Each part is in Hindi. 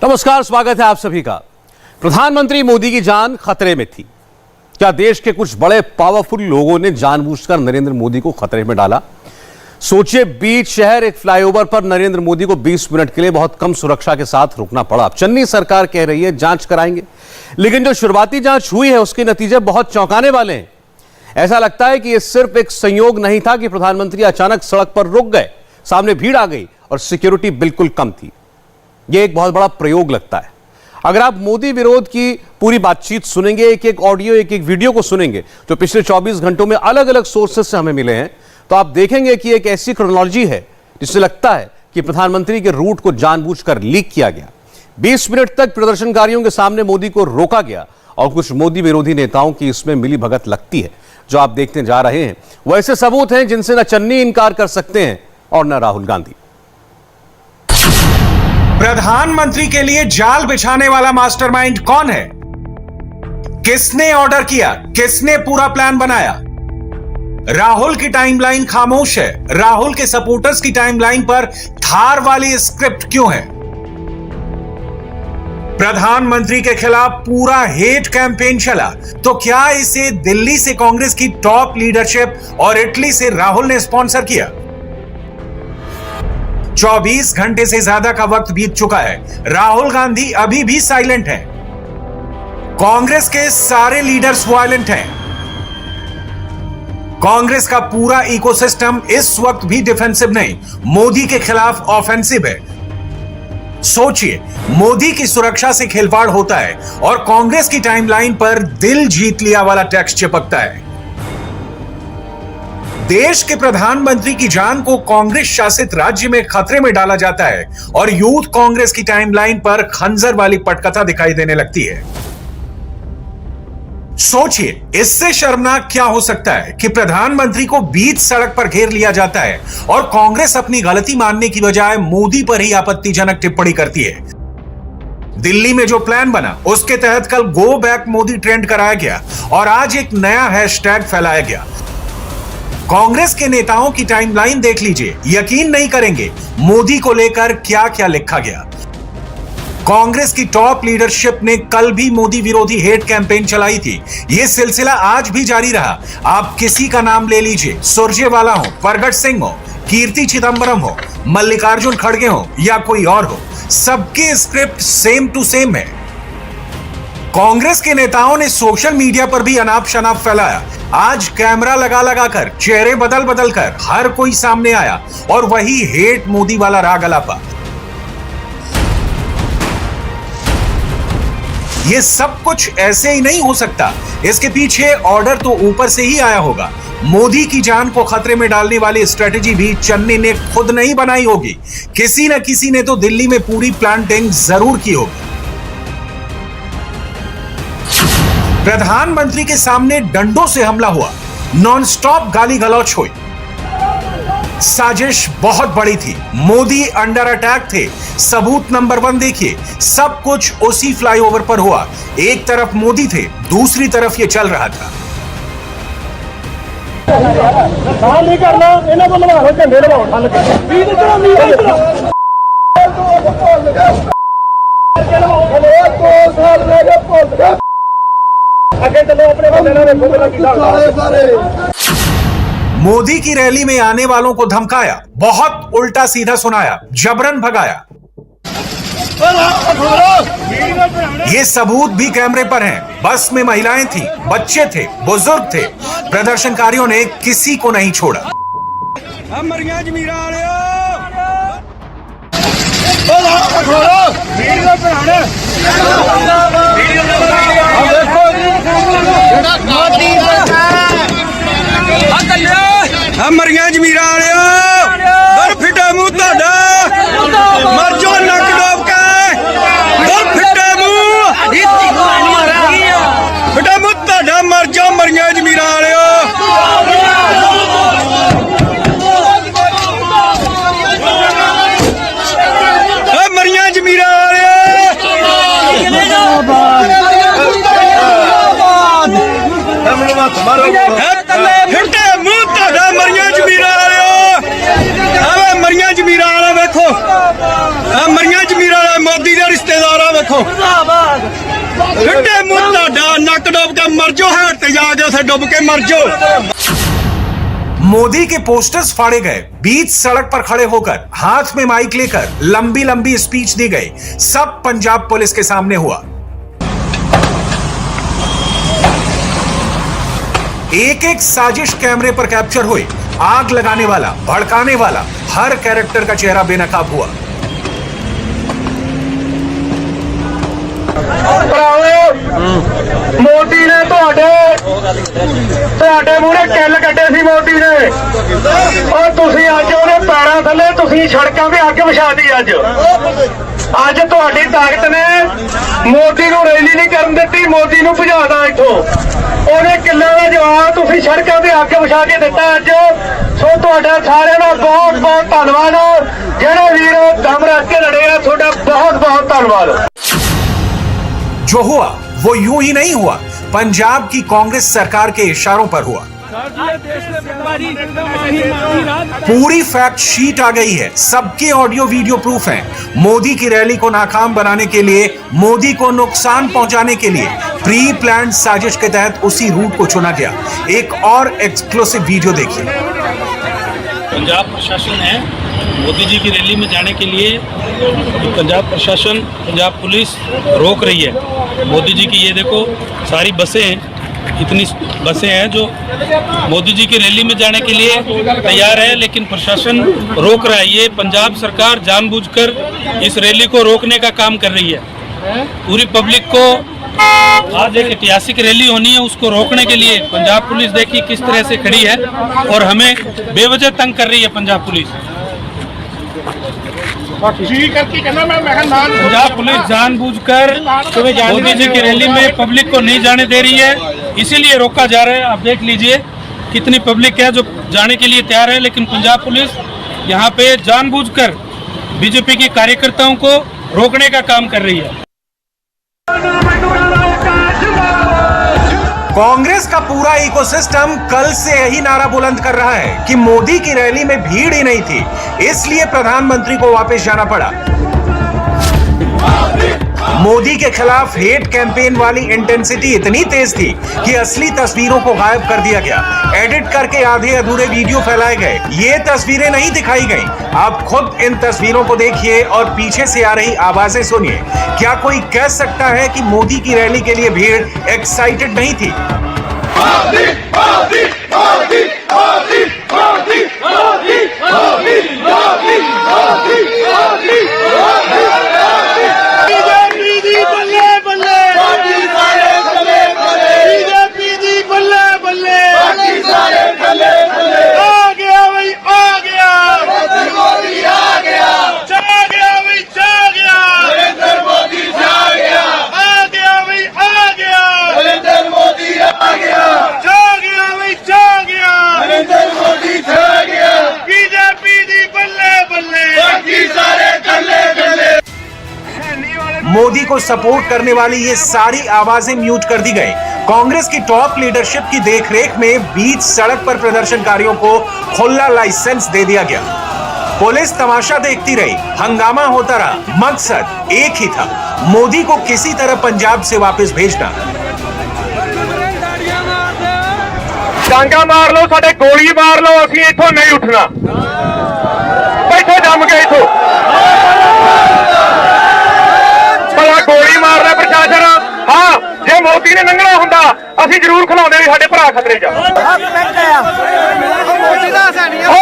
नमस्कार, स्वागत है आप सभी का। प्रधानमंत्री मोदी की जान खतरे में थी। क्या देश के कुछ बड़े पावरफुल लोगों ने जानबूझकर नरेंद्र मोदी को खतरे में डाला? सोचिए, बीच शहर एक फ्लाईओवर पर नरेंद्र मोदी को 20 मिनट के लिए बहुत कम सुरक्षा के साथ रुकना पड़ा। चन्नी सरकार कह रही है जांच कराएंगे, लेकिन जो शुरुआती जांच हुई है उसके नतीजे बहुत चौंकाने वाले हैं। ऐसा लगता है कि यह सिर्फ एक संयोग नहीं था कि प्रधानमंत्री अचानक सड़क पर रुक गए, सामने भीड़ आ गई और सिक्योरिटी बिल्कुल कम थी। यह एक बहुत बड़ा प्रयोग लगता है। अगर आप मोदी विरोध की पूरी बातचीत सुनेंगे, एक एक ऑडियो, एक एक वीडियो को सुनेंगे जो पिछले 24 घंटों में अलग अलग सोर्सेस से हमें मिले हैं, तो आप देखेंगे कि एक ऐसी क्रोनोलॉजी है जिससे लगता है कि प्रधानमंत्री के रूट को जानबूझकर लीक किया गया। 20 मिनट तक प्रदर्शनकारियों के सामने मोदी को रोका गया और कुछ मोदी विरोधी नेताओं की इसमें मिली भगत लगती है। जो आप देखने जा रहे हैं वो ऐसे सबूत हैं जिनसे न चन्नी इनकार कर सकते हैं और न राहुल गांधी। प्रधानमंत्री के लिए जाल बिछाने वाला मास्टरमाइंड कौन है? किसने ऑर्डर किया? किसने पूरा प्लान बनाया? राहुल की टाइमलाइन खामोश है। राहुल के सपोर्टर्स की टाइमलाइन पर थार वाली स्क्रिप्ट क्यों है? प्रधानमंत्री के खिलाफ पूरा हेट कैंपेन चला, तो क्या इसे दिल्ली से कांग्रेस की टॉप लीडरशिप और इटली से राहुल ने स्पॉन्सर किया? 24 घंटे से ज्यादा का वक्त बीत चुका है। राहुल गांधी अभी भी साइलेंट हैं। कांग्रेस के सारे लीडर्स वायलेंट हैं। कांग्रेस का पूरा इकोसिस्टम इस वक्त भी डिफेंसिव नहीं, मोदी के खिलाफ ऑफेंसिव है। सोचिए, मोदी की सुरक्षा से खिलवाड़ होता है और कांग्रेस की टाइमलाइन पर दिल जीत लिया वाला टेक्स्ट चिपकता है। देश के प्रधानमंत्री की जान को कांग्रेस शासित राज्य में खतरे में डाला जाता है और यूथ कांग्रेस की टाइमलाइन पर खंजर वाली पटकथा दिखाई देने लगती है। सोचिए, इससे शर्मनाक क्या हो सकता है कि प्रधानमंत्री को बीच सड़क पर घेर लिया जाता है और कांग्रेस अपनी गलती मानने की बजाय मोदी पर ही आपत्तिजनक टिप्पणी करती है। दिल्ली में जो प्लान बना उसके तहत कल गो बैक मोदी ट्रेंड कराया गया और आज एक नया हैशटैग फैलाया गया। कांग्रेस के नेताओं की टाइमलाइन देख लीजिए, यकीन नहीं करेंगे मोदी को लेकर क्या क्या लिखा गया। कांग्रेस की टॉप लीडरशिप ने कल भी मोदी विरोधी हेट कैंपेन चलाई थी। यह सिलसिला आज भी जारी रहा। आप किसी का नाम ले लीजिए, सुरजेवाला हो, प्रगट सिंह हो, कीर्ति चिदंबरम हो, मल्लिकार्जुन खड़गे हो या कोई और हो, सबके स्क्रिप्ट सेम टू सेम है। कांग्रेस के नेताओं ने सोशल मीडिया पर भी अनाप शनाप फैलाया। आज कैमरा लगा लगा कर, चेहरे बदल बदल कर हर कोई सामने आया और वही हेट मोदी वाला राग अलापा। ये सब कुछ ऐसे ही नहीं हो सकता। इसके पीछे ऑर्डर तो ऊपर से ही आया होगा। मोदी की जान को खतरे में डालने वाली स्ट्रेटेजी भी चन्नी ने खुद नहीं बनाई होगी। किसी न किसी ने तो दिल्ली में पूरी प्लानिंग जरूर की होगी। प्रधानमंत्री के सामने डंडों से हमला हुआ, नॉनस्टॉप गाली गलौच हुई। साजिश बहुत बड़ी थी। मोदी अंडर अटैक थे। सबूत नंबर 1 देखिए, सब कुछ उसी फ्लाईओवर पर हुआ। एक तरफ मोदी थे, दूसरी तरफ ये चल रहा था। मोदी की रैली में आने वालों को धमकाया, बहुत उल्टा सीधा सुनाया, जबरन भगाया। ये सबूत भी कैमरे पर हैं। बस में महिलाएं थी, बच्चे थे, बुजुर्ग थे। प्रदर्शनकारियों ने किसी को नहीं छोड़ा। मरिया जमीरा दर फिटे मुंह मर जो नक डोब के दर फिटे मुंह फिटे मुंह मर जाओ मरिया जमीरा मरिया जमीरा मारो ਉੱਥੇ ਡੁੱਬ ਕੇ ਮਰ ਜਾਓ। मोदी के पोस्टर्स फाड़े गए, बीच सड़क पर खड़े होकर हाथ में माइक लेकर लंबी लंबी स्पीच दी गई। सब पंजाब पुलिस के सामने हुआ। एक एक साजिश कैमरे पर कैप्चर हुई। आग लगाने वाला, भड़काने वाला, हर कैरेक्टर का चेहरा बेनकाब हुआ। मोदी ने ਤੁਹਾਡੇ ਮੂਹਰੇ ਕਿੱਲ ਕੱਢੇ ਸੀ ਮੋਦੀ ਨੇ ਔਰ ਤੁਸੀਂ ਅੱਜ ਉਹਦੇ ਪੈਰਾਂ ਥੱਲੇ ਤੁਸੀਂ ਸੜਕਾਂ ਤੇ ਅੱਗ ਵਿਛਾਤੀ ਅੱਜ ਤੁਹਾਡੀ ਤਾਕਤ ਨੇ ਮੋਦੀ ਨੂੰ ਰੈਲੀ ਨਹੀਂ ਕਰਨ ਦਿੱਤੀ, ਮੋਦੀ ਨੂੰ ਭਜਾਦਾ ਇੱਥੋਂ। ਉਹਨੇ ਕਿੱਲਾਂ ਦਾ ਜਵਾਬ ਤੁਸੀਂ ਸੜਕਾਂ ਤੇ ਅੱਗ ਵਿਛਾ ਕੇ ਦਿੱਤਾ ਅੱਜ। ਸੋ ਤੁਹਾਡਾ ਸਾਰਿਆਂ ਦਾ ਬਹੁਤ ਬਹੁਤ ਧੰਨਵਾਦ। ਜਿਹੜੇ ਵੀਰ ਦਮ ਰੱਖ ਕੇ ਲੜੇ ਆ, ਤੁਹਾਡਾ ਬਹੁਤ ਬਹੁਤ ਧੰਨਵਾਦ। जो हुआ वो यूं ही नहीं हुआ, पंजाब की कांग्रेस सरकार के इशारों पर हुआ। पूरी फैक्ट शीट आ गई है, सबके ऑडियो वीडियो प्रूफ हैं। मोदी की रैली को नाकाम बनाने के लिए, मोदी को नुकसान पहुंचाने के लिए प्री प्लान्ड साजिश के तहत उसी रूट को चुना गया। एक और एक्सक्लूसिव वीडियो देखिए। पंजाब प्रशासन है मोदी जी की रैली में जाने के लिए, पंजाब प्रशासन, पंजाब पुलिस रोक रही है। मोदी जी की ये देखो सारी बसें हैं, इतनी बसें हैं जो मोदी जी की रैली में जाने के लिए तैयार है, लेकिन प्रशासन रोक रहा है। ये पंजाब सरकार जानबूझकर इस रैली को रोकने का काम कर रही है। पूरी पब्लिक को आज एक ऐतिहासिक रैली होनी है, उसको रोकने के लिए पंजाब पुलिस देखिए किस तरह से खड़ी है और हमें बेवजह तंग कर रही है पंजाब पुलिस। पंजाब पुलिस जानबूझकर मोदी जी की रैली में पब्लिक को नहीं जाने दे रही है, इसीलिए रोका जा रहा है। आप देख लीजिए कितनी पब्लिक है जो जाने के लिए तैयार है, लेकिन पंजाब पुलिस यहाँ पे जानबूझकर बीजेपी के कार्यकर्ताओं को रोकने का काम कर रही है। कांग्रेस का पूरा इकोसिस्टम कल से यही नारा बुलंद कर रहा है कि मोदी की रैली में भीड़ ही नहीं थी, इसलिए प्रधानमंत्री को वापस जाना पड़ा। मोदी के खिलाफ हेट कैंपेन वाली इंटेंसिटी इतनी तेज थी कि असली तस्वीरों को गायब कर दिया गया। एडिट करके आधे अधूरे वीडियो फैलाए गए। ये तस्वीरें नहीं दिखाई गईं। आप खुद इन तस्वीरों को देखिए और पीछे से आ रही आवाजें सुनिए। क्या कोई कह सकता है कि मोदी की रैली के लिए भीड़ एक्साइटेड नहीं थी? मोदी, मोदी, मोदी, मोदी, मोदी, मोदी, मोदी, मोदी, मोदी, मोदी, मोदी को सपोर्ट करने वाली ये सारी आवाजें म्यूट कर दी गई। कांग्रेस की टॉप लीडरशिप की देखरेख में बीच सड़क पर प्रदर्शनकारियों को खुला लाइसेंस दे दिया गया। पुलिस तमाशा देखती रही, हंगामा होता रहा। मकसद एक ही था, मोदी को किसी तरह पंजाब से वापस भेजना। डांगा मार लो, साडे गोली मार लो, असीं इथों नहीं उठना। बैठो जम के इथों गोली मारना प्रशासन। हाँ, जे मोदी ने लंघना हुंदा असीं जरूर खिलाउंदे भी साडे भरा खतरे च।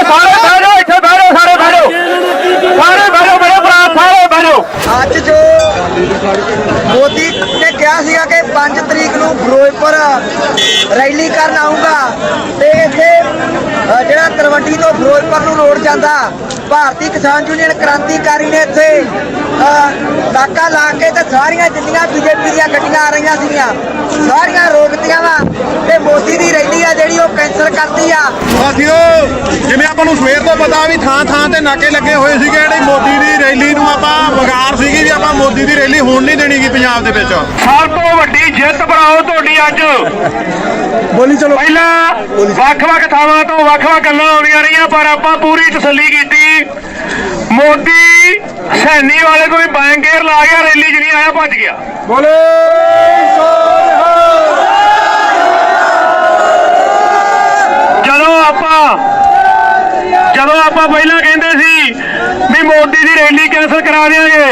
सारे बह जाओ, इत्थे बह जाओ, सारे बह जाओ, सारे बह जाओ, मेरे भरा सारे बह जाओ। ਅੱਜ ਜੋ मोदी ने कहा ਸੀਗਾ ਕਿ 5 ਤਰੀਕ ਨੂੰ ਫਿਰੋਜ਼ਪੁਰ ਰੈਲੀ ਕਰਨ ਆਊਗਾ ਤੇ ਇੱਥੇ ਜਿਹੜਾ ਤਲਵੰਡੀ ਤੋਂ ਫਿਰੋਜ਼ਪੁਰ ਨੂੰ ਰੋਡ ਜਾਂਦਾ ਭਾਰਤੀ ਕਿਸਾਨ ਯੂਨੀਅਨ ਕ੍ਰਾਂਤੀਕਾਰੀ ਨੇ ਇੱਥੇ ਨਾਕਾ ਲਾ ਕੇ ਤੇ ਸਾਰੀਆਂ ਜਿੰਨੀਆਂ ਬੀਜੇਪੀ ਦੀਆਂ ਗੱਡੀਆਂ ਆ ਰਹੀਆਂ ਸੀਗੀਆਂ ਸਾਰੀਆਂ ਰੋਕਤੀਆਂ ਵਾ ਤੇ ਮੋਦੀ ਦੀ ਰੈਲੀ ਆ ਜਿਹੜੀ ਉਹ ਕੈਂਸਲ ਕਰਤੀ ਆ। ਸਾਥੀਓ, ਜਿਵੇਂ ਆਪਾਂ ਨੂੰ ਸਵੇਰ ਤੋਂ ਪਤਾ ਵੀ ਥਾਂ ਥਾਂ ਤੇ ਨਾਕੇ ਲੱਗੇ ਹੋਏ ਸੀਗੇ, ਜਿਹੜੀ ਮੋਦੀ ਦੀ ਰੈਲੀ ਨੂੰ ਆਪਾਂ ਵਗਾਰ ਸੀਗੀ ਵੀ ਆਪਾਂ ਮੋਦੀ ਦੀ ਰੈਲੀ ਹੋਣ ਨਹੀਂ ਦੇਣੀਗੀ ਪੰਜਾਬ ਦੇ ਵਿੱਚ। ਸਭ ਤੋਂ ਵੱਡੀ ਜਿੱਤ ਭਰਾਓ ਤੁਹਾਡੀ ਅੱਜ। ਬੋਲੀ ਚਲੋ। ਪਹਿਲਾਂ ਵੱਖ-ਵੱਖ ਥਾਵਾਂ ਤੋਂ ਵੱਖ-ਵੱਖ ਗੱਲਾਂ ਆਉਂਦੀਆਂ ਰਹੀਆਂ, ਪਰ ਆਪਾਂ ਪੂਰੀ ਤਸੱਲੀ ਕੀਤੀ। ਮੋਦੀ ਸੈਣੀ ਵਾਲੇ ਕੋਈ ਬਾਂਗੇਰ ਲਾ ਗਿਆ, ਰੈਲੀ 'ਚ ਨਹੀਂ ਆਇਆ, ਭੱਜ ਗਿਆ। ਬੋਲੇ ਪਹਿਲਾਂ ਕਹਿੰਦੇ ਸੀ ਵੀ ਮੋਦੀ ਦੀ ਰੈਲੀ ਕੈਂਸਲ ਕਰਾ ਦਿਆਂਗੇ,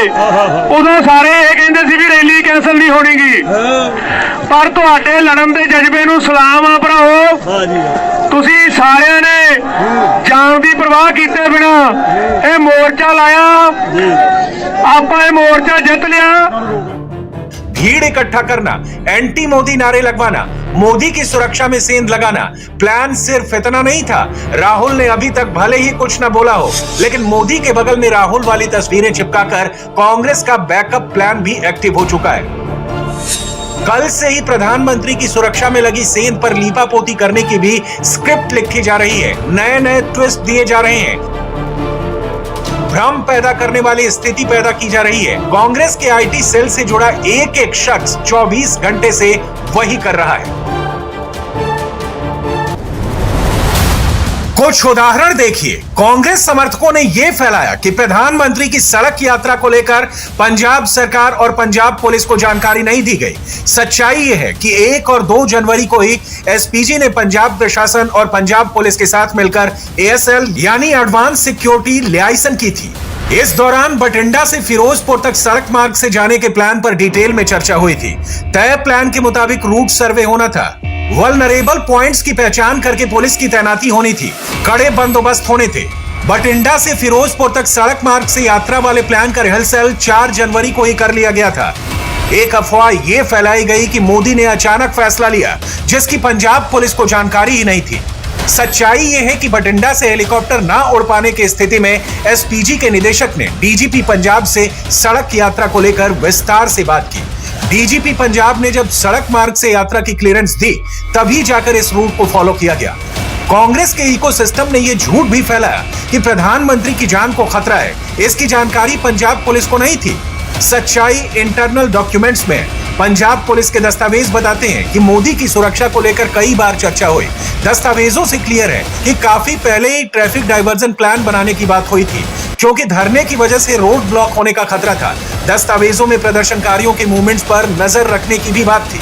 ਉਦੋਂ ਸਾਰੇ ਇਹ ਕਹਿੰਦੇ ਸੀ ਵੀ ਰੈਲੀ ਕੈਂਸਲ ਨਹੀਂ ਹੋਣੀਗੀ। ਪਰ ਤੁਹਾਡੇ ਲੜਨ ਦੇ ਜਜ਼ਬੇ ਨੂੰ ਸਲਾਮ ਆ ਭਰਾਓ। ਤੁਸੀਂ ਸਾਰਿਆਂ ਨੇ ਜਾਨ ਦੀ ਪਰਵਾਹ ਕੀਤੇ ਬਿਨਾ ਇਹ ਮੋਰਚਾ ਲਾਇਆ, ਆਪਾਂ ਇਹ ਮੋਰਚਾ ਜਿੱਤ लिया। भीड़ इकट्ठा करना, एंटी मोदी नारे लगवाना, मोदी की सुरक्षा में सेंध लगाना, प्लान सिर्फ इतना नहीं था। राहुल ने अभी तक भले ही कुछ न बोला हो, लेकिन मोदी के बगल में राहुल वाली तस्वीरें चिपकाकर कांग्रेस का बैकअप प्लान भी एक्टिव हो चुका है। कल से ही प्रधानमंत्री की सुरक्षा में लगी सेंध पर लीपापोती करने की भी स्क्रिप्ट लिखी जा रही है, नए नए ट्विस्ट दिए जा रहे हैं, भ्रम पैदा करने वाली स्थिति पैदा की जा रही है। कांग्रेस के आईटी सेल से जुड़ा एक एक शख्स 24 घंटे से वही कर रहा है। कुछ उदाहरण देखिए। कांग्रेस समर्थकों ने यह फैलाया कि प्रधानमंत्री की सड़क यात्रा को लेकर पंजाब सरकार और पंजाब पुलिस को जानकारी नहीं दी गई। सच्चाई यह है कि 1 और 2 जनवरी को ही एसपीजी ने पंजाब प्रशासन और पंजाब पुलिस के साथ मिलकर एएसएल यानी एडवांस सिक्योरिटी लाइसेंस की थी। इस दौरान बठिंडा से फिरोजपुर तक सड़क मार्ग से जाने के प्लान पर डिटेल में चर्चा हुई थी। तय प्लान के मुताबिक रूट सर्वे होना था, वल्नरेबल पॉइंट्स की पहचान करके पुलिस की तैनाती होनी थी, कड़े बंदोबस्त होने थे। बठिंडा से फिरोजपुर तक सड़क मार्ग से यात्रा वाले प्लान का रिहर्सल 4 जनवरी को ही कर लिया गया था। एक अफवाह यह फैलाई गई कि मोदी ने अचानक फैसला लिया जिसकी पंजाब पुलिस को जानकारी ही नहीं थी। सच्चाई यह है कि बठिंडा से हेलीकॉप्टर ना उड़ पाने की स्थिति में एसपीजी के निदेशक ने डीजीपी पंजाब से सड़क यात्रा को लेकर विस्तार से बात की। डीजीपी पंजाब ने जब सड़क मार्ग से यात्रा की क्लियरेंस दी तभी जाकर इस रूट को फॉलो किया गया। कांग्रेस के इकोसिस्टम ने यह झूठ भी फैलाया कि प्रधानमंत्री की जान को खतरा है, इसकी जानकारी पंजाब पुलिस को नहीं थी। सच्चाई इंटरनल डॉक्यूमेंट्स में पंजाब पुलिस के दस्तावेज बताते हैं कि मोदी की सुरक्षा को लेकर कई बार चर्चा हुई। दस्तावेजों से क्लियर है कि काफी पहले ही ट्रैफिक डाइवर्जन प्लान बनाने की बात हुई थी क्योंकि धरने की वजह से रोड ब्लॉक होने का खतरा था। दस्तावेजों में प्रदर्शनकारियों के मूवमेंट्स पर नजर रखने की भी बात थी।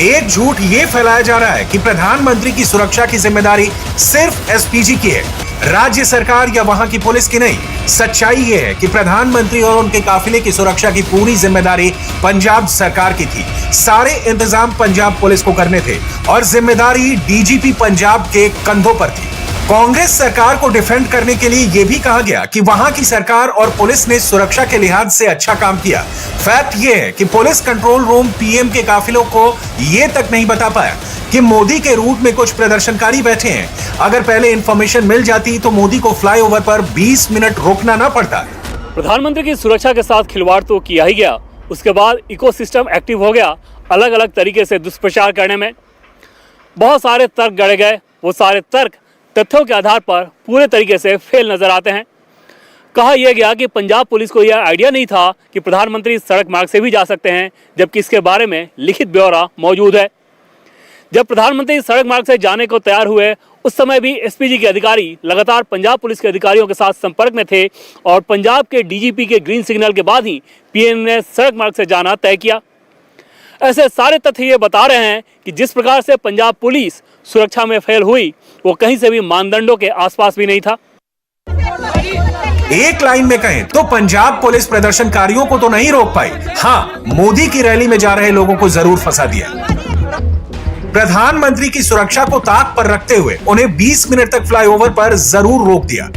एक झूठ ये फैलाया जा रहा है कि प्रधानमंत्री की सुरक्षा की जिम्मेदारी सिर्फ एसपीजी की है, राज्य सरकार या वहां की पुलिस की नहीं। सच्चाई यह है कि प्रधानमंत्री और उनके काफिले की सुरक्षा की पूरी जिम्मेदारी पंजाब सरकार की थी। सारे इंतजाम पंजाब पुलिस को करने थे और जिम्मेदारी डीजीपी पंजाब के कंधों पर थी। कांग्रेस सरकार को डिफेंड करने के लिए यह भी कहा गया कि वहां की सरकार और पुलिस ने सुरक्षा के लिहाज से अच्छा काम किया। फैक्ट यह है कि पुलिस कंट्रोल रूम पीएम के काफिलों को यह तक नहीं बता पाया कि मोदी के रूट में कुछ प्रदर्शनकारी बैठे हैं। अगर पहले इंफॉर्मेशन मिल जाती तो मोदी को फ्लाईओवर पर 20 मिनट रोकना न पड़ता। प्रधानमंत्री की सुरक्षा के साथ खिलवाड़ तो किया ही गया, उसके बाद इकोसिस्टम एक्टिव हो गया अलग अलग तरीके से दुष्प्रचार करने में। बहुत सारे तर्क गढ़े गए, वो सारे तर्क तथ्यों के आधार पर पूरे तरीके से फेल नजर आते हैं। कहा यह गया कि पंजाब पुलिस को यह आइडिया नहीं था कि प्रधानमंत्री सड़क मार्ग से भी जा सकते हैं, जबकि इसके बारे में लिखित ब्यौरा मौजूद है। जब प्रधानमंत्री सड़क मार्ग से जाने को तैयार हुए उस समय भी एसपीजी के अधिकारी लगातार पंजाब पुलिस के अधिकारियों के साथ संपर्क में थे और पंजाब के डीजीपी के ग्रीन सिग्नल के बाद ही पीएम ने सड़क मार्ग से जाना तय किया। ऐसे सारे तथ्य ये बता रहे हैं कि जिस प्रकार से पंजाब पुलिस सुरक्षा में फेल हुई वो कहीं से भी मानदंडों के आसपास भी नहीं था। एक लाइन में कहें तो पंजाब पुलिस प्रदर्शनकारियों को तो नहीं रोक पाई, हाँ मोदी की रैली में जा रहे लोगों को जरूर फंसा दिया। प्रधानमंत्री की सुरक्षा को ताक पर रखते हुए उन्हें 20 मिनट तक फ्लाईओवर पर जरूर रोक दिया।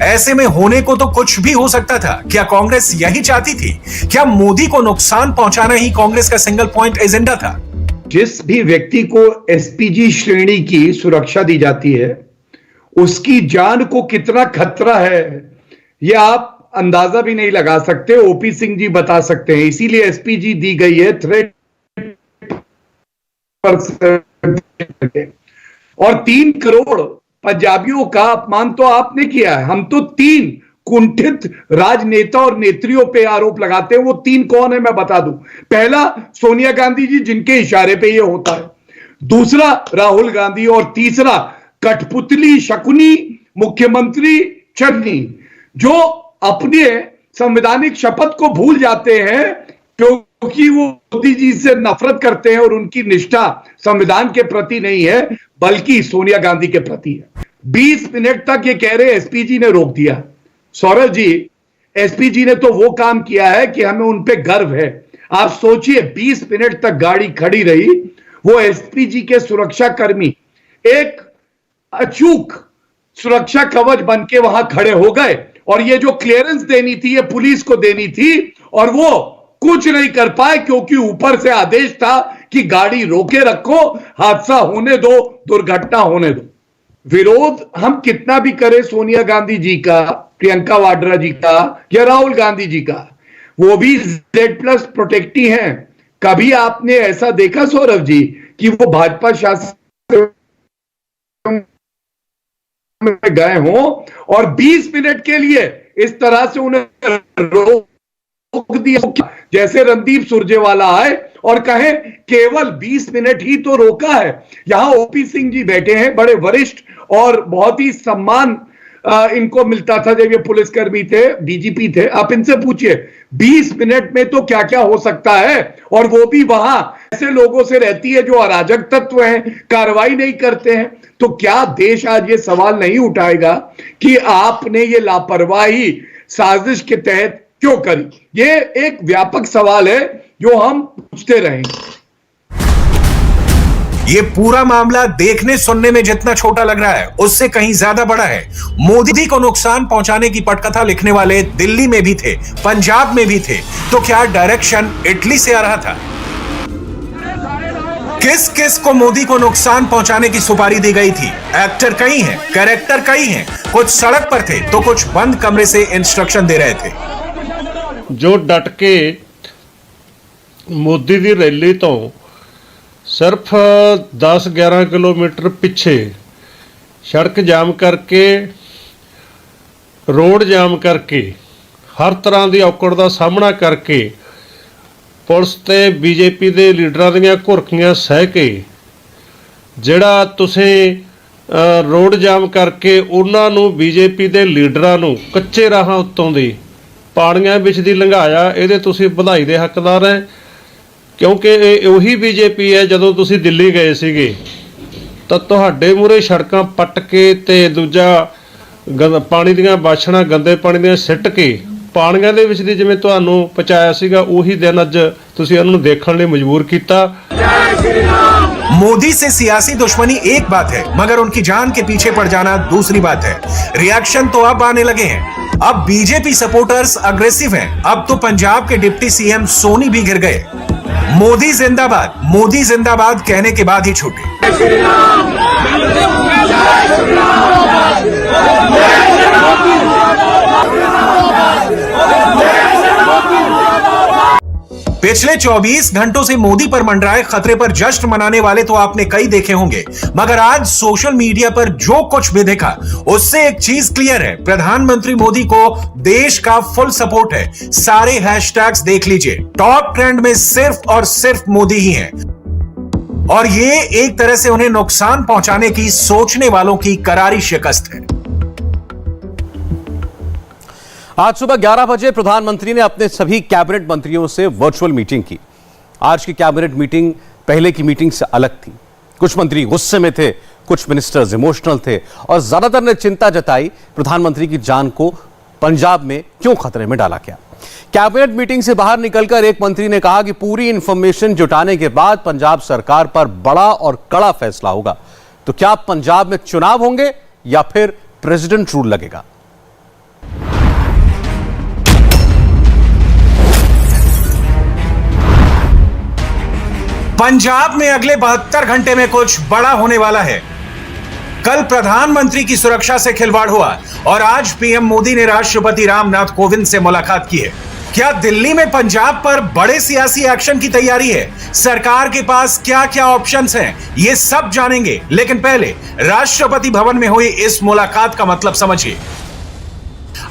ऐसे में होने को तो कुछ भी हो सकता था। क्या कांग्रेस यही चाहती थी? क्या मोदी को नुकसान पहुंचाना ही कांग्रेस का सिंगल पॉइंट एजेंडा था? जिस भी व्यक्ति को एसपीजी श्रेणी की सुरक्षा दी जाती है उसकी जान को कितना खतरा है यह आप अंदाजा भी नहीं लगा सकते। ओपी सिंह जी बता सकते हैं, इसीलिए एसपीजी दी गई है थ्रेट और 3 करोड़ पंजाबियों का अपमान तो आपने किया है। हम तो 3 कुंठित राजनेता और नेत्रियों पे आरोप लगाते हैं। वो 3 कौन है मैं बता दूं। पहला सोनिया गांधी जी जिनके इशारे पे ये होता है, दूसरा राहुल गांधी और तीसरा कठपुतली शकुनी मुख्यमंत्री चटनी जो अपने संवैधानिक शपथ को भूल जाते हैं क्योंकि वो मोदी जी से नफरत करते हैं और उनकी निष्ठा संविधान के प्रति नहीं है बल्कि सोनिया गांधी के प्रति है। 20 मिनट तक ये कह रहे एसपीजी ने रोक दिया। सौरभ जी, एसपीजी ने तो वो काम किया है कि हमें उन पे गर्व है। आप सोचिए 20 मिनट तक गाड़ी खड़ी रही, वो एसपीजी के सुरक्षा कर्मी एक अचूक सुरक्षा कवच बन के वहां खड़े हो गए, और ये जो क्लियरेंस देनी थी ये पुलिस को देनी थी, और वो कुछ नहीं कर पाए क्योंकि ऊपर से आदेश था कि गाड़ी रोके रखो, हादसा होने दो, दुर्घटना होने दो। विरोध हम कितना भी करें सोनिया गांधी जी का, प्रियंका वाड्रा जी का या राहुल गांधी जी का, वो भी Z+ प्रोटेक्टी हैं। कभी आपने ऐसा देखा सौरभ जी कि वो भाजपा शासित में गए हों और 20 मिनट के लिए इस तरह से उन्हें रोक दिया, जैसे रणदीप सुरजेवाला आए और कहें केवल 20 मिनट ही तो रोका है। यहां ओपी सिंह जी बैठे हैं, बड़े वरिष्ठ और बहुत ही सम्मान इनको मिलता था जब ये पुलिसकर्मी थे, डीजीपी थे। आप इनसे पूछिए 20 मिनट में तो क्या क्या हो सकता है, और वो भी वहां ऐसे लोगों से रहती है जो अराजक तत्व हैं, कार्रवाई नहीं करते हैं। तो क्या देश आज ये सवाल नहीं उठाएगा कि आपने ये लापरवाही साजिश के तहत क्यों करी? ये एक व्यापक सवाल है जो हम पूछते रहेंगे। ये पूरा मामला देखने सुनने में जितना छोटा लग रहा है उससे कहीं ज्यादा बड़ा है। मोदी को नुकसान पहुंचाने की पटकथा लिखने वाले दिल्ली में भी थे, पंजाब में भी थे, तो क्या डायरेक्शन इटली से आ रहा था? किस किस को मोदी को नुकसान पहुंचाने की सुपारी दी गई थी? एक्टर कई हैं, कैरेक्टर कई हैं, कुछ सड़क पर थे तो कुछ बंद कमरे से इंस्ट्रक्शन दे रहे थे। जो डट के मोदी दी रैली तो सिर्फ 10-11 किलोमीटर पिछे सड़क जाम करके, रोड जाम करके, हर तरह की औकड़ का सामना करके पुलिस ते बीजेपी के लीडरां दीयां घुरखियां सह के जिहड़ा तुसीं रोड जाम करके उन्हां नूं बीजेपी के लीडरां नूं कच्चे राहां उत्तों दी पाणियां विच दी लंघाया, इहदे तुसीं ਵਧਾਈ ਦੇ हकदार है, क्योंकि ਉਹੀ बीजेपी है। ਜਦੋਂ ਤੁਸੀਂ ਦਿੱਲੀ ਗਏ ਸੀਗੇ ਤਾਂ ਤੁਹਾਡੇ ਮੂਹਰੇ ਸੜਕਾਂ ਪੱਟ ਕੇ ਤੇ ਦੂਜਾ ਪਾਣੀ ਦੀਆਂ ਬਾਛੜਾਂ ਗੰਦੇ ਪਾਣੀ ਦੀਆਂ ਸਿੱਟ ਕੇ ਪਾਣੀਆਂ ਦੇ ਵਿੱਚ ਦੀ ਜਿਵੇਂ ਤੁਹਾਨੂੰ ਪਹੁੰਚਾਇਆ ਸੀਗਾ, ਉਹੀ ਦਿਨ ਅੱਜ ਤੁਸੀਂ ਉਹਨਾਂ ਨੂੰ ਦੇਖਣ ਲਈ ਮਜਬੂਰ ਕੀਤਾ। मोदी से सियासी दुश्मनी एक बात है, मगर उनकी जान के पीछे पड़ जाना दूसरी बात है। रिएक्शन तो अब आने लगे हैं। अब बीजेपी सपोर्टर्स अग्रेसिव हैं। अब तो पंजाब के डिप्टी सीएम सोनी भी गिर गए। मोदी जिंदाबाद कहने के बाद ही छूटे। पिछले 24 घंटों से मोदी पर मंडराए खतरे पर जश्न मनाने वाले तो आपने कई देखे होंगे, मगर आज सोशल मीडिया पर जो कुछ भी देखा उससे एक चीज क्लियर है, प्रधानमंत्री मोदी को देश का फुल सपोर्ट है। सारे हैशटैग्स देख लीजिए, टॉप ट्रेंड में सिर्फ और सिर्फ मोदी ही हैं। और ये एक तरह से उन्हें नुकसान पहुंचाने की सोचने वालों की करारी शिकस्त है। आज सुबह 11 बजे प्रधानमंत्री ने अपने सभी कैबिनेट मंत्रियों से वर्चुअल मीटिंग की। आज की कैबिनेट मीटिंग पहले की मीटिंग से अलग थी। कुछ मंत्री गुस्से में थे, कुछ मिनिस्टर्स इमोशनल थे और ज्यादातर ने चिंता जताई प्रधानमंत्री की जान को पंजाब में क्यों खतरे में डाला गया। कैबिनेट मीटिंग से बाहर निकलकर एक मंत्री ने कहा कि पूरी इंफॉर्मेशन जुटाने के बाद पंजाब सरकार पर बड़ा और कड़ा फैसला होगा। तो क्या पंजाब में चुनाव होंगे या फिर प्रेसिडेंट रूल लगेगा? पंजाब में अगले 72 घंटे में कुछ बड़ा होने वाला है। कल प्रधानमंत्री की सुरक्षा से खिलवाड़ हुआ और आज पीएम मोदी ने राष्ट्रपति रामनाथ कोविंद से मुलाकात की है। क्या दिल्ली में पंजाब पर बड़े सियासी एक्शन की तैयारी है? सरकार के पास क्या क्या ऑप्शंस हैं, ये सब जानेंगे। लेकिन पहले राष्ट्रपति भवन में हुई इस मुलाकात का मतलब समझिए।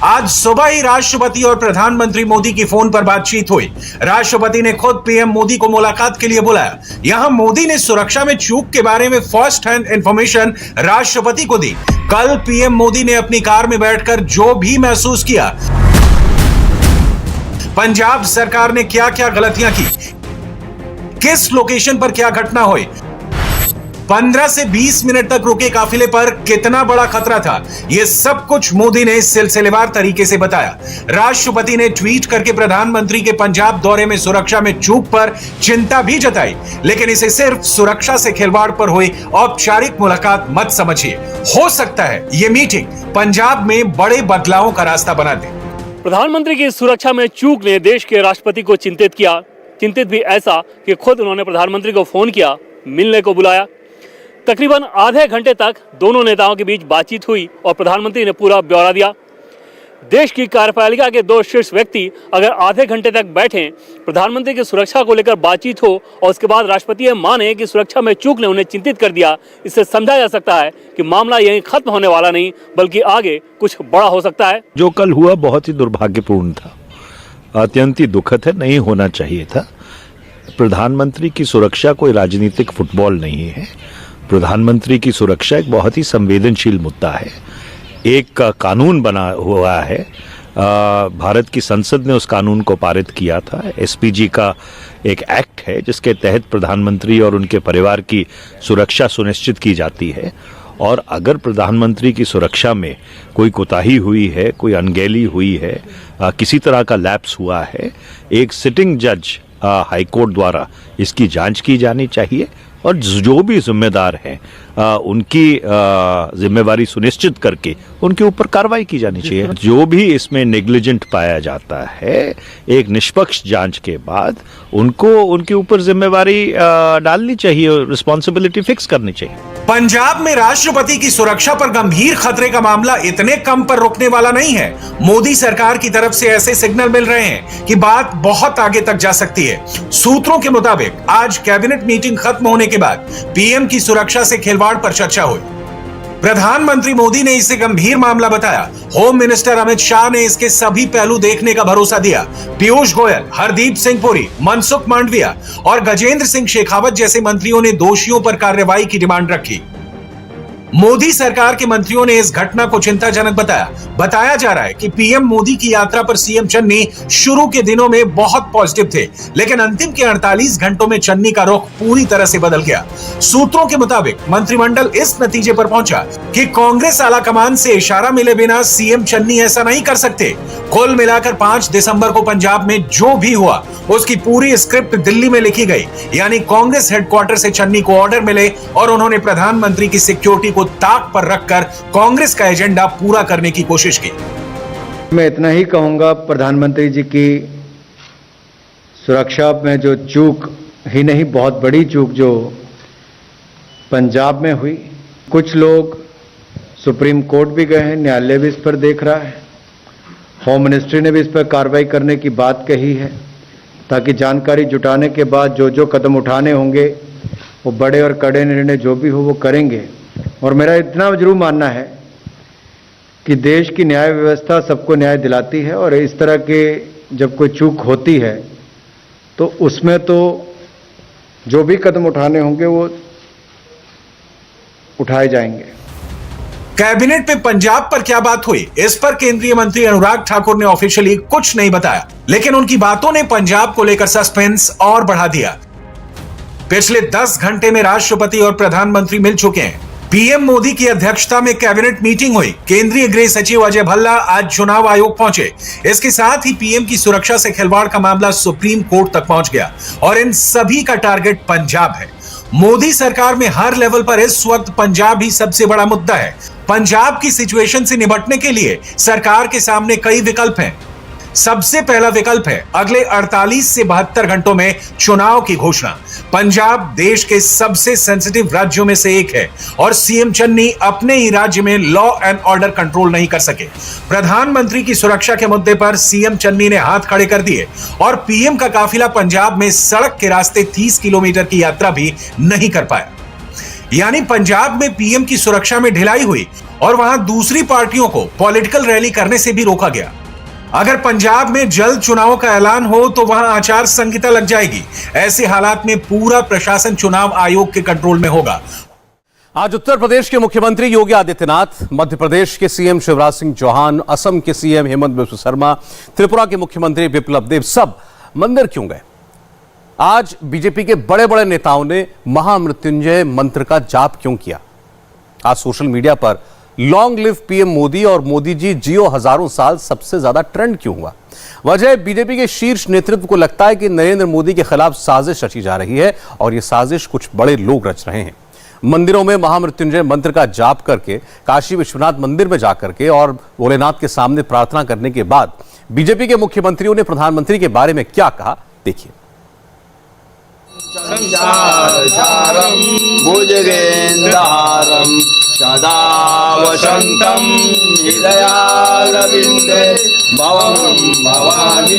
आज सुबह ही राष्ट्रपति और प्रधानमंत्री मोदी की फोन पर बातचीत हुई। राष्ट्रपति ने खुद पीएम मोदी को मुलाकात के लिए बुलाया। यहां मोदी ने सुरक्षा में चूक के बारे में फर्स्ट हैंड इंफॉर्मेशन राष्ट्रपति को दी। कल पीएम मोदी ने अपनी कार में बैठकर जो भी महसूस किया, पंजाब सरकार ने क्या क्या गलतियां की, किस लोकेशन पर क्या घटना हुई, 15 से 20 मिनट तक रुके काफिले पर कितना बड़ा खतरा था, यह सब कुछ मोदी ने सिलसिलेवार तरीके से बताया। राष्ट्रपति ने ट्वीट करके प्रधानमंत्री के पंजाब दौरे में सुरक्षा में चूक पर चिंता भी जताई, लेकिन इसे सिर्फ सुरक्षा से खिलवाड़ पर हुई औपचारिक मुलाकात मत समझिए। हो सकता है यह मीटिंग पंजाब में बड़े बदलावों का रास्ता बना दे। प्रधानमंत्री की सुरक्षा में चूक ने देश के राष्ट्रपति को चिंतित किया, चिंतित भी ऐसा कि खुद उन्होंने प्रधानमंत्री को फोन किया, मिलने को बुलाया। तकरीबन आधे घंटे तक दोनों नेताओं के बीच बातचीत हुई और प्रधानमंत्री ने पूरा ब्यौरा दिया। देश की कार्यपालिका के दो शीर्ष व्यक्ति अगर आधे घंटे तक बैठें, प्रधानमंत्री की सुरक्षा को लेकर बातचीत हो और उसके बाद राष्ट्रपति ये माने कि सुरक्षा में चूक ने उन्हें चिंतित कर दिया, इससे समझा जा सकता है कि मामला यहीं खत्म होने वाला नहीं बल्कि आगे कुछ बड़ा हो सकता है। जो कल हुआ बहुत ही दुर्भाग्यपूर्ण था, अत्यंत ही दुखद है, नहीं होना चाहिए था। प्रधानमंत्री की सुरक्षा कोई राजनीतिक फुटबॉल नहीं है। प्रधानमंत्री की सुरक्षा एक बहुत ही संवेदनशील मुद्दा है। एक कानून बना हुआ है, भारत की संसद ने उस कानून को पारित किया था। एसपीजी का एक एक्ट है जिसके तहत प्रधानमंत्री और उनके परिवार की सुरक्षा सुनिश्चित की जाती है। और अगर प्रधानमंत्री की सुरक्षा में कोई कोताही हुई है, कोई अनगहली हुई है, किसी तरह का लैप्स हुआ है, एक सिटिंग जज हाईकोर्ट द्वारा इसकी जांच की जानी चाहिए और जो भी जिम्मेदार हैं उनकी जिम्मेवारी सुनिश्चित करके उनके ऊपर कार्रवाई की जानी चाहिए। जो भी इसमें नेग्लिजेंट पाया जाता है, एक निष्पक्ष जांच के बाद उनको उनके ऊपर जिम्मेवारी डालनी चाहिए, रिस्पॉन्सिबिलिटी फिक्स करनी चाहिए। पंजाब में राष्ट्रपति की सुरक्षा पर गंभीर खतरे का मामला इतने कम पर रुकने वाला नहीं है। मोदी सरकार की तरफ से ऐसे सिग्नल मिल रहे हैं कि बात बहुत आगे तक जा सकती है। सूत्रों के मुताबिक आज कैबिनेट मीटिंग खत्म होने के बाद पीएम की सुरक्षा से खिलवाड़ पर चर्चा हुई। प्रधानमंत्री मोदी ने इसे गंभीर मामला बताया। होम मिनिस्टर अमित शाह ने इसके सभी पहलू देखने का भरोसा दिया। पीयूष गोयल, हरदीप सिंह पुरी, मनसुख मांडविया और गजेंद्र सिंह शेखावत जैसे मंत्रियों ने दोषियों पर कार्रवाई की डिमांड रखी। मोदी सरकार के मंत्रियों ने इस घटना को चिंताजनक बताया जा रहा है कि पीएम मोदी की यात्रा पर सीएम चन्नी शुरू के दिनों में बहुत पॉजिटिव थे, लेकिन अंतिम के 48 घंटों में चन्नी का रुख पूरी तरह से बदल गया। सूत्रों के मुताबिक मंत्रिमंडल इस नतीजे पर पहुंचा कि कांग्रेस आलाकमान से इशारा मिले बिना सीएम चन्नी ऐसा नहीं कर सकते। कुल मिलाकर 5 दिसंबर को पंजाब में जो भी हुआ उसकी पूरी स्क्रिप्ट दिल्ली में लिखी गई, यानी कांग्रेस हेडक्वार्टर से चन्नी को ऑर्डर मिले और उन्होंने प्रधानमंत्री की सिक्योरिटी को ताक पर रखकर कांग्रेस का एजेंडा पूरा करने की कोशिश की। मैं इतना ही कहूंगा, प्रधानमंत्री जी की सुरक्षा में जो चूक ही नहीं, बहुत बड़ी चूक जो पंजाब में हुई, कुछ लोग सुप्रीम कोर्ट भी गए हैं, न्यायालय भी इस पर देख रहा है, होम मिनिस्ट्री ने भी इस पर कार्रवाई करने की बात कही है, ताकि जानकारी जुटाने के बाद जो जो कदम उठाने होंगे वो बड़े और कड़े निर्णय जो भी हो वो करेंगे। और मेरा इतना जरूर मानना है कि देश की न्याय व्यवस्था सबको न्याय दिलाती है और इस तरह के जब कोई चूक होती है तो उसमें तो जो भी कदम उठाने होंगे वो उठाए जाएंगे। कैबिनेट में पंजाब पर क्या बात हुई, इस पर केंद्रीय मंत्री अनुराग ठाकुर ने ऑफिशियली कुछ नहीं बताया, लेकिन उनकी बातों ने पंजाब को लेकर सस्पेंस और बढ़ा दिया। पिछले 10 घंटे में राष्ट्रपति और प्रधानमंत्री मिल चुके हैं। पीएम मोदी की अध्यक्षता में कैबिनेट मीटिंग हुई। केंद्रीय गृह सचिव अजय भल्ला आज चुनाव आयोग पहुंचे। इसके साथ ही पीएम की सुरक्षा से खिलवाड़ का मामला सुप्रीम कोर्ट तक पहुंच गया और इन सभी का टारगेट पंजाब है। मोदी सरकार में हर लेवल पर इस वक्त पंजाब ही सबसे बड़ा मुद्दा है। पंजाब की सिचुएशन से निपटने के लिए सरकार के सामने कई विकल्प हैं। सबसे पहला विकल्प है अगले 48 से 72 घंटों में चुनाव की घोषणा। पंजाब देश के सबसे सेंसिटिव राज्यों में से एक है और सीएम चन्नी अपने ही राज्य में लॉ एंड ऑर्डर कंट्रोल नहीं कर सके। प्रधानमंत्री की सुरक्षा के मुद्दे पर सीएम चन्नी ने हाथ खड़े कर दिए और पीएम का काफिला पंजाब में सड़क के रास्ते 30 किलोमीटर की यात्रा भी नहीं कर पाया। यानी पंजाब में पीएम की सुरक्षा में ढिलाई हुई और वहां दूसरी पार्टियों को पॉलिटिकल रैली करने से भी रोका गया। अगर पंजाब में जल्द चुनाव का ऐलान हो तो वहां आचार संहिता लग जाएगी। ऐसे हालात में पूरा प्रशासन चुनाव आयोग के कंट्रोल में होगा। आज उत्तर प्रदेश के मुख्यमंत्री योगी आदित्यनाथ, मध्य प्रदेश के सीएम शिवराज सिंह चौहान, असम के सीएम हेमंत बिस्वा शर्मा, त्रिपुरा के मुख्यमंत्री बिप्लब देब सब मंदिर क्यों गए? आज बीजेपी के बड़े बड़े नेताओं ने महामृत्युंजय मंत्र का जाप क्यों किया? आज सोशल मीडिया पर लॉन्ग लिव पीएम मोदी और मोदी जी जियो हजारों साल सबसे ज्यादा ट्रेंड क्यों हुआ? वजह बीजेपी के शीर्ष नेतृत्व को लगता है कि नरेंद्र मोदी के खिलाफ साजिश रची जा रही है और यह साजिश कुछ बड़े लोग रच रहे हैं। मंदिरों में महामृत्युंजय मंत्र का जाप करके, काशी विश्वनाथ मंदिर में जाकर के और भोलेनाथ के सामने प्रार्थना करने के बाद बीजेपी के मुख्यमंत्रियों ने प्रधानमंत्री के बारे में क्या कहा, देखिए। भुजगेन्द्रहारं सदा वसन्तं हृदयारविन्दे भवं भवानी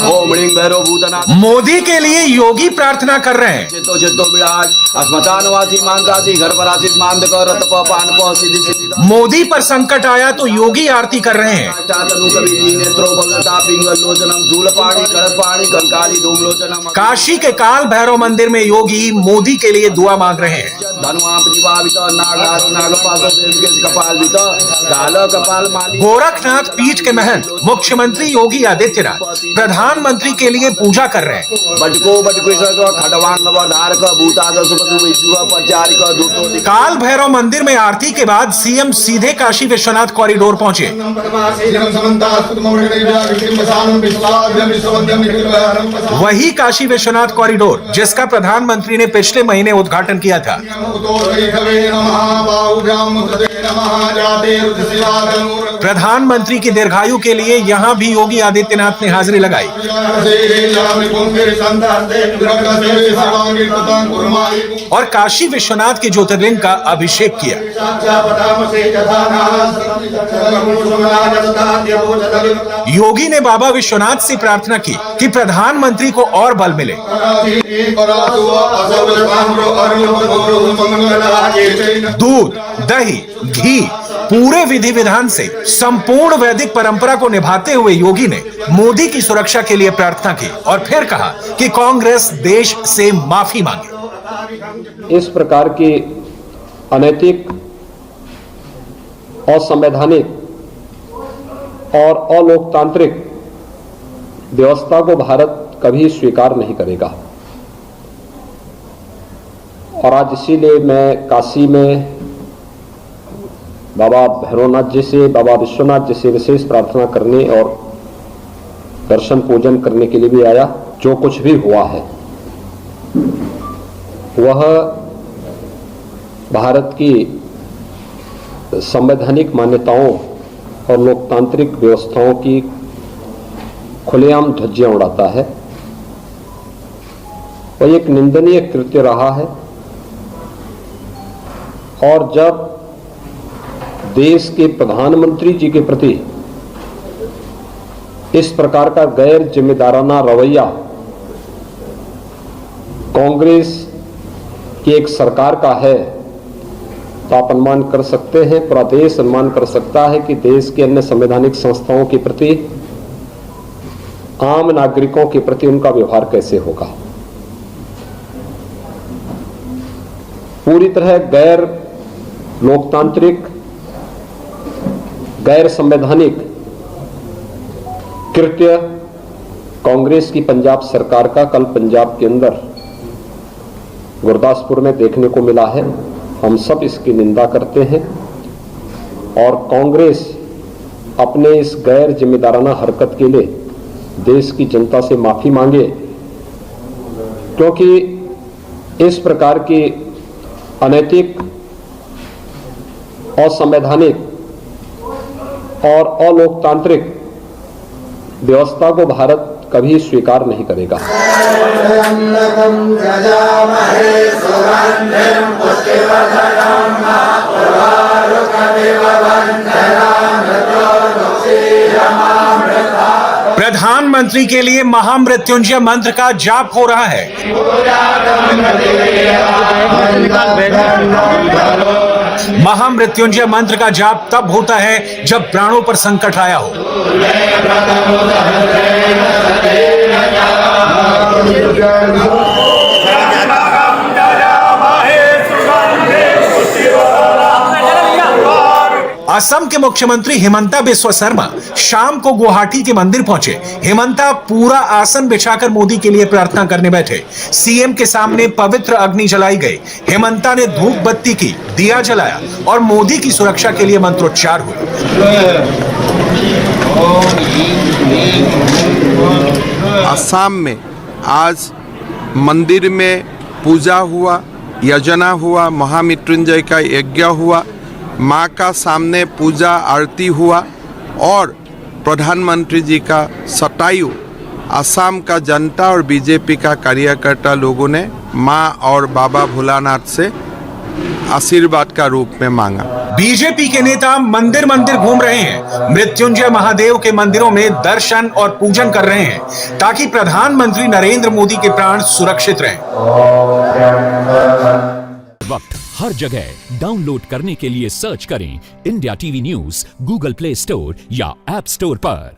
ओम ह्रीं भैरव भूतनाथ। मोदी के लिए योगी प्रार्थना कर रहे हैं। चित्तो चित्तो विराज अस्मतानवासी मानसासी घर पर आसित मानदक रतप पानप सिद्धि सिद्धि। मोदी पर संकट आया तो योगी आरती कर रहे हैं। तनु कवि नेत्रो भगवता पिंगल लोचनम शूलपाणी खड़पाणी कंकाली धूमलोचनम। काशी के काल भैरव मंदिर में योगी मोदी के लिए दुआ मांग रहे हैं। गोरखनाथ पीठ के महंत मुख्यमंत्री योगी आदित्यनाथ प्रधानमंत्री के लिए पूजा कर रहे हैं। काल भैरव मंदिर में आरती के बाद सीएम सीधे काशी विश्वनाथ कॉरिडोर पहुंचे। वही काशी विश्वनाथ कॉरिडोर जिसका प्रधानमंत्री ने पिछले महीने उद्घाटन किया था। प्रधानमंत्री की दीर्घायु के लिए यहां भी योगी आदित्यनाथ ने हाजिरी लगाई और काशी विश्वनाथ के ज्योतिर्लिंग का अभिषेक किया। योगी ने बाबा विश्वनाथ से प्रार्थना की कि प्रधानमंत्री को और बल मिले। दूध, दही, घी पूरे विधि विधान से संपूर्ण वैदिक परंपरा को निभाते हुए योगी ने मोदी की सुरक्षा के लिए प्रार्थना की और फिर कहा कि कांग्रेस देश से माफी मांगे। इस प्रकार की अनैतिक, असंवैधानिक और अलोकतांत्रिक व्यवस्था को भारत कभी स्वीकार नहीं करेगा। और आज इसीलिए मैं काशी में बाबा भैरवनाथ जी से, बाबा विश्वनाथ जी से विशेष प्रार्थना करने और दर्शन पूजन करने के लिए भी आया। जो कुछ भी हुआ है वह भारत की संवैधानिक मान्यताओं और लोकतांत्रिक व्यवस्थाओं की खुलेआम धज्जियां उड़ाता है। वह एक निंदनीय कृत्य रहा है और जब देश के प्रधानमंत्री जी के प्रति इस प्रकार का गैर जिम्मेदाराना रवैया कांग्रेस की एक सरकार का है तो आप अनुमान कर सकते हैं, पूरा देश अनुमान कर सकता है कि देश के अन्य संवैधानिक संस्थाओं के प्रति, आम नागरिकों के प्रति उनका व्यवहार कैसे होगा। पूरी तरह गैर लोकतांत्रिक, गैर संवैधानिक कृत्य कांग्रेस की पंजाब सरकार का कल पंजाब के अंदर गुरदासपुर में देखने को मिला है। हम सब इसकी निंदा करते हैं और कांग्रेस अपने इस गैर जिम्मेदाराना हरकत के लिए देश की जनता से माफी मांगे, क्योंकि इस प्रकार की अनैतिक, असंवैधानिक और अलोकतांत्रिक व्यवस्था को भारत कभी स्वीकार नहीं करेगा। प्रधानमंत्री के लिए महामृत्युंजय मंत्र का जाप हो रहा है। महामृत्युंजय मंत्र का जाप तब होता है जब प्राणों पर संकट आया हो। असम के मुख्यमंत्री हिमंता बिस्वा शर्मा शाम को गुवाहाटी के मंदिर पहुंचे। हिमंता पूरा आसन बिछाकर मोदी के लिए प्रार्थना करने बैठे। सीएम के सामने पवित्र अग्नि जलाई गई। हिमंता ने धूप बत्ती की, दिया जलाया और मोदी की सुरक्षा के लिए मंत्रोच्चार हुए। असम में आज मंदिर में पूजा हुआ, यजना हुआ, महामृत्युंजय का यज्ञ हुआ, माँ का सामने पूजा आरती हुआ और प्रधानमंत्री जी का शतायु असम का जनता और बीजेपी का कार्यकर्ता लोगों ने माँ और बाबा भोलानाथ से आशीर्वाद का रूप में मांगा। बीजेपी के नेता मंदिर मंदिर घूम रहे हैं। मृत्युंजय महादेव के मंदिरों में दर्शन और पूजन कर रहे हैं ताकि प्रधानमंत्री नरेंद्र मोदी के प्राण सुरक्षित रहें। वक्त हर जगह डाउनलोड करने के लिए सर्च करें India TV news Google play store या ऐप स्टोर पर।